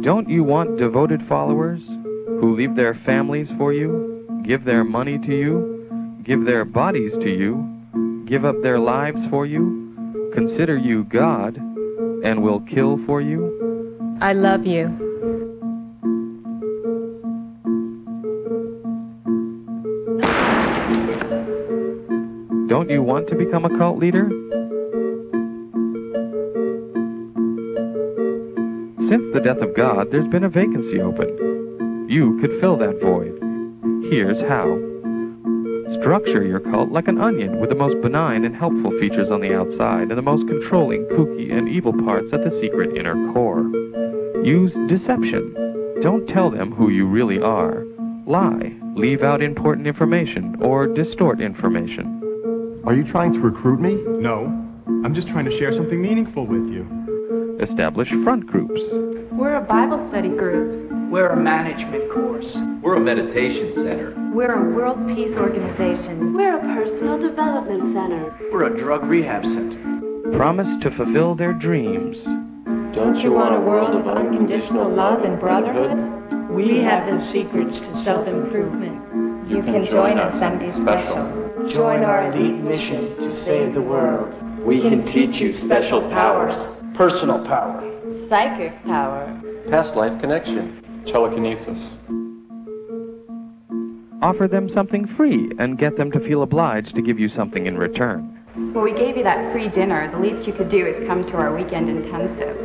Don't you want devoted followers who leave their families for you, give their money to you, give their bodies to you, give up their lives for you, consider you God, and will kill for you? I love you. Don't you want to become a cult leader? Since the death of God, there's been a vacancy open. You could fill that void. Here's how. Structure your cult like an onion with the most benign and helpful features on the outside and the most controlling, kooky, and evil parts at the secret inner core. Use deception. Don't tell them who you really are. Lie, leave out important information, or distort information. Are you trying to recruit me? No, I'm just trying to share something meaningful with you. Establish front groups. We're a Bible study group. We're a management course. We're a meditation center. We're a world peace organization. We're a personal development center. We're a drug rehab center. Promise to fulfill their dreams. Don't you want a world of unconditional love and brotherhood? We have the secrets to self-improvement. You can join us and be special. Join our elite mission to save the world. We can teach you special powers. Personal power. Psychic power. Past life connection. Telekinesis. Offer them something free and get them to feel obliged to give you something in return. Well, we gave you that free dinner. The least you could do is come to our weekend intensive.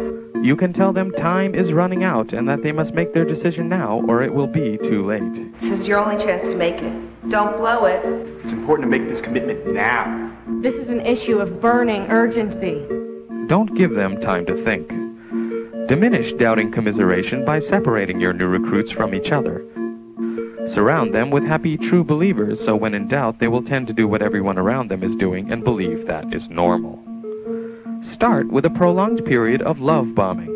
You can tell them time is running out and that they must make their decision now or it will be too late. This is your only chance to make it. Don't blow it. It's important to make this commitment now. This is an issue of burning urgency. Don't give them time to think. Diminish doubting commiseration by separating your new recruits from each other. Surround them with happy true believers so when in doubt they will tend to do what everyone around them is doing and believe that is normal. Start with a prolonged period of love bombing.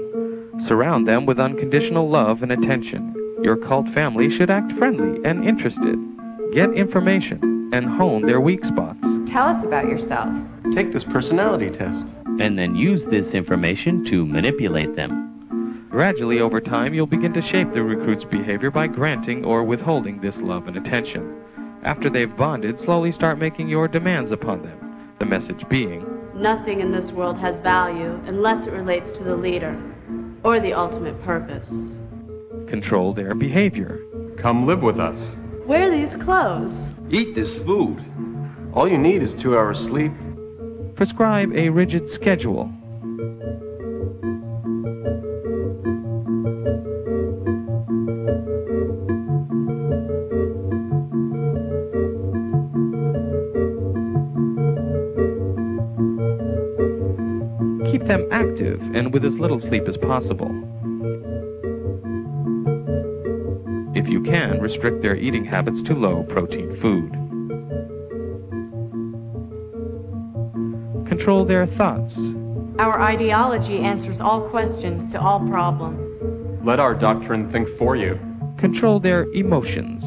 Surround them with unconditional love and attention. Your cult family should act friendly and interested. Get information and hone their weak spots. Tell us about yourself. Take this personality test. And then use this information to manipulate them. Gradually over time, you'll begin to shape the recruit's behavior by granting or withholding this love and attention. After they've bonded, slowly start making your demands upon them. The message being, nothing in this world has value unless it relates to the leader or the ultimate purpose. Control their behavior. Come live with us. Wear these clothes. Eat this food. All you need is 2 hours sleep. Prescribe a rigid schedule. Keep them active and with as little sleep as possible. If you can, restrict their eating habits to low-protein food. Control their thoughts. Our ideology answers all questions to all problems. Let our doctrine think for you. Control their emotions.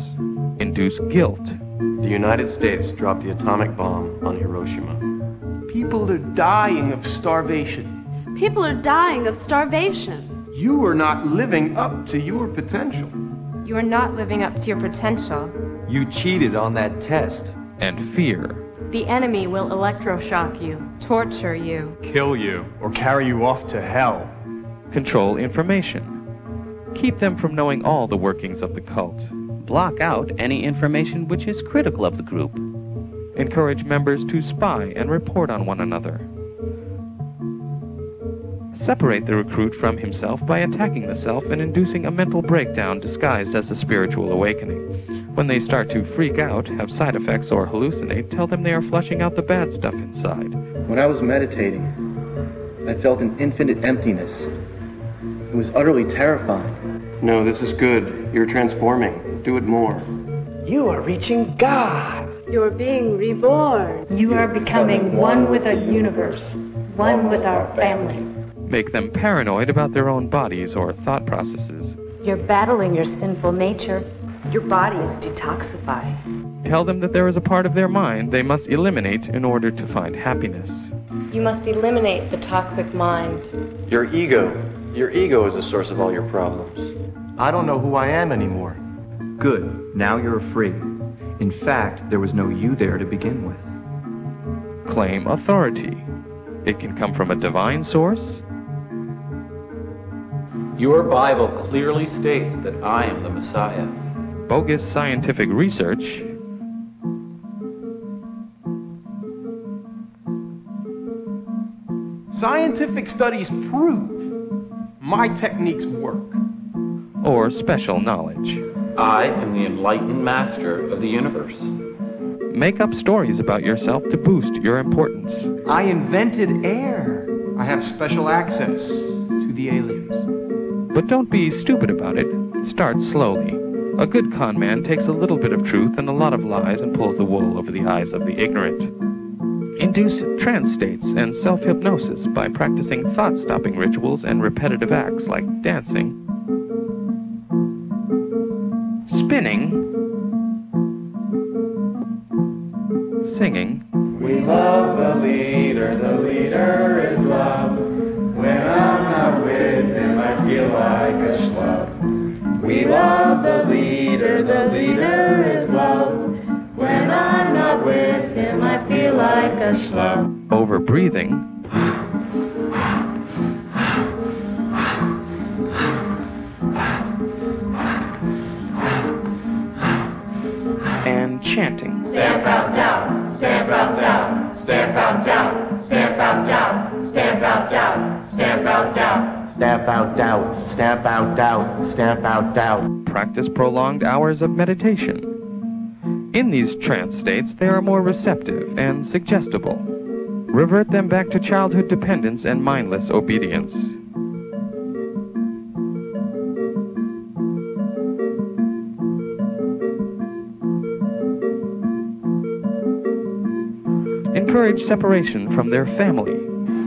Induce guilt. The United States dropped the atomic bomb on Hiroshima. People are dying of starvation. People are dying of starvation. You are not living up to your potential. You are not living up to your potential. You cheated on that test. And fear. The enemy will electroshock you, torture you, kill you, or carry you off to hell. Control information. Keep them from knowing all the workings of the cult. Block out any information which is critical of the group. Encourage members to spy and report on one another. Separate the recruit from himself by attacking the self and inducing a mental breakdown disguised as a spiritual awakening. When they start to freak out, have side effects, or hallucinate, tell them they are flushing out the bad stuff inside. When I was meditating, I felt an infinite emptiness. It was utterly terrifying. No, this is good. You're transforming. Do it more. You are reaching God. You're being reborn. You are becoming one with the universe, one with our family. Make them paranoid about their own bodies or thought processes. You're battling your sinful nature. Your body is detoxifying. Tell them that there is a part of their mind they must eliminate in order to find happiness. You must eliminate the toxic mind. Your ego. Your ego is the source of all your problems. I don't know who I am anymore. Good. Now you're free. In fact, there was no you there to begin with. Claim authority. It can come from a divine source. Your Bible clearly states that I am the Messiah. Bogus scientific research. Scientific studies prove my techniques work. Or special knowledge. I am the enlightened master of the universe. Make up stories about yourself to boost your importance. I invented air. I have special access to the aliens. But don't be stupid about it. Start slowly. A good con man takes a little bit of truth and a lot of lies and pulls the wool over the eyes of the ignorant. Induce trance states and self-hypnosis by practicing thought-stopping rituals and repetitive acts like dancing, spinning, singing. We love the leader is love. When I'm not with him, I feel like a schlub. We love the leader is love. When I'm not with him, I feel like a schlub. Over breathing. And chanting. Stamp out doubt, stamp out doubt, stamp out doubt, stamp out doubt, stamp out doubt, stamp out doubt. Stamp out doubt, stamp out doubt, stamp out doubt. Practice prolonged hours of meditation. In these trance states, they are more receptive and suggestible. Revert them back to childhood dependence and mindless obedience. Encourage separation from their family.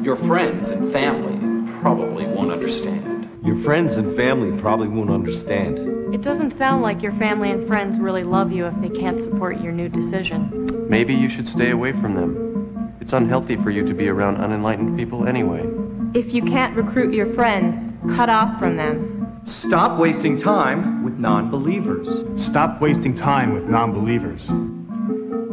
Your friends and family probably won't understand. Your friends and family probably won't understand. It doesn't sound like your family and friends really love you if they can't support your new decision. Maybe you should stay away from them. It's unhealthy for you to be around unenlightened people anyway. If you can't recruit your friends, cut off from them. Stop wasting time with non-believers. Stop wasting time with non-believers.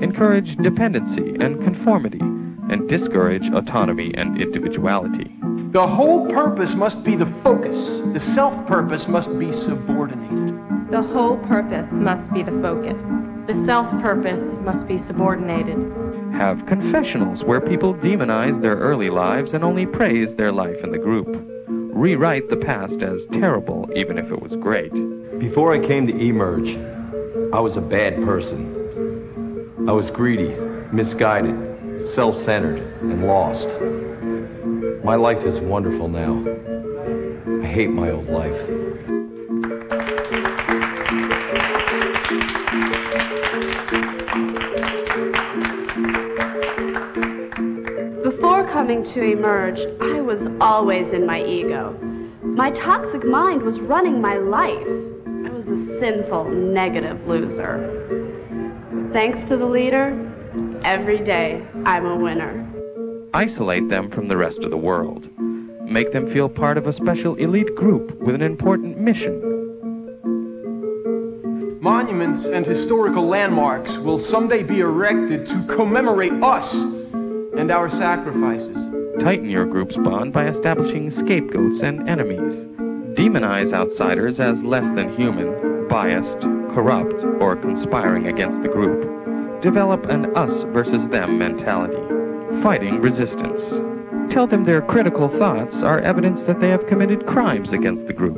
Encourage dependency and conformity, and discourage autonomy and individuality. The whole purpose must be the focus. The self-purpose must be subordinated. The whole purpose must be the focus. The self-purpose must be subordinated. Have confessionals where people demonize their early lives and only praise their life in the group. Rewrite the past as terrible, even if it was great. Before I came to emerge, I was a bad person. I was greedy, misguided, self-centered, and lost. My life is wonderful now. I hate my old life. Before coming to emerge, I was always in my ego. My toxic mind was running my life. I was a sinful, negative loser. Thanks to the leader, every day I'm a winner. Isolate them from the rest of the world. Make them feel part of a special elite group with an important mission. Monuments and historical landmarks will someday be erected to commemorate us and our sacrifices. Tighten your group's bond by establishing scapegoats and enemies. Demonize outsiders as less than human, biased, corrupt, or conspiring against the group. Develop an us versus them mentality. Fighting resistance. Tell them their critical thoughts are evidence that they have committed crimes against the group.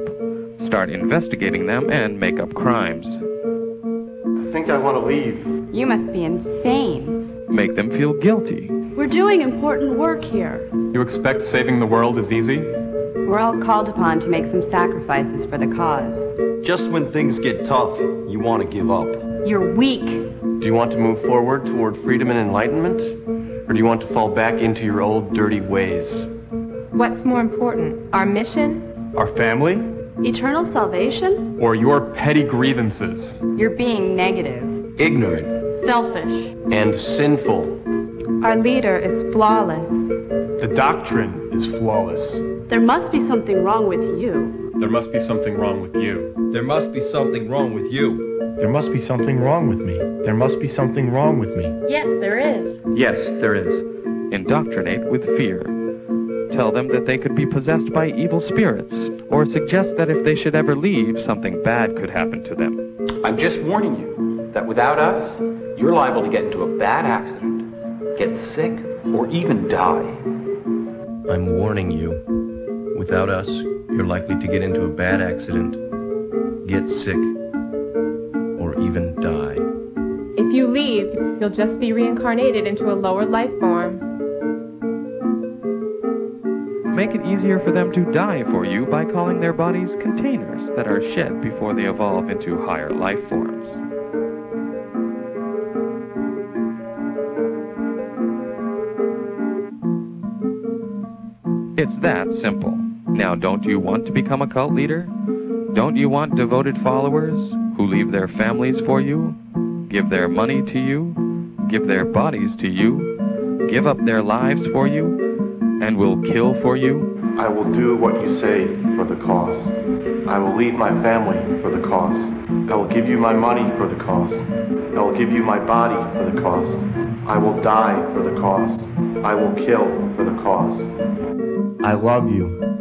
Start investigating them and make up crimes. I think I want to leave. You must be insane. Make them feel guilty. We're doing important work here. You expect saving the world is easy? We're all called upon to make some sacrifices for the cause. Just when things get tough, you want to give up. You're weak. Do you want to move forward toward freedom and enlightenment? Or do you want to fall back into your old dirty ways? What's more important, our mission? Our family? Eternal salvation? Or your petty grievances? You're being negative. Ignorant. Selfish. And sinful. Our leader is flawless. The doctrine is flawless. There must be something wrong with you. There must be something wrong with you. There must be something wrong with you. There must be something wrong with me. There must be something wrong with me. Yes, there is. Yes, there is. Indoctrinate with fear. Tell them that they could be possessed by evil spirits, or suggest that if they should ever leave, something bad could happen to them. I'm just warning you that without us, you're liable to get into a bad accident, get sick, or even die. I'm warning you. Without us, you're likely to get into a bad accident, get sick, or even die. If you leave, you'll just be reincarnated into a lower life form. Make it easier for them to die for you by calling their bodies containers that are shed before they evolve into higher life forms. It's that simple. Now, don't you want to become a cult leader? Don't you want devoted followers who leave their families for you, give their money to you, give their bodies to you, give up their lives for you, and will kill for you? I will do what you say for the cause. I will leave my family for the cause. I will give you my money for the cause. I will give you my body for the cause. I will die for the cause. I will kill for the cause. I love you.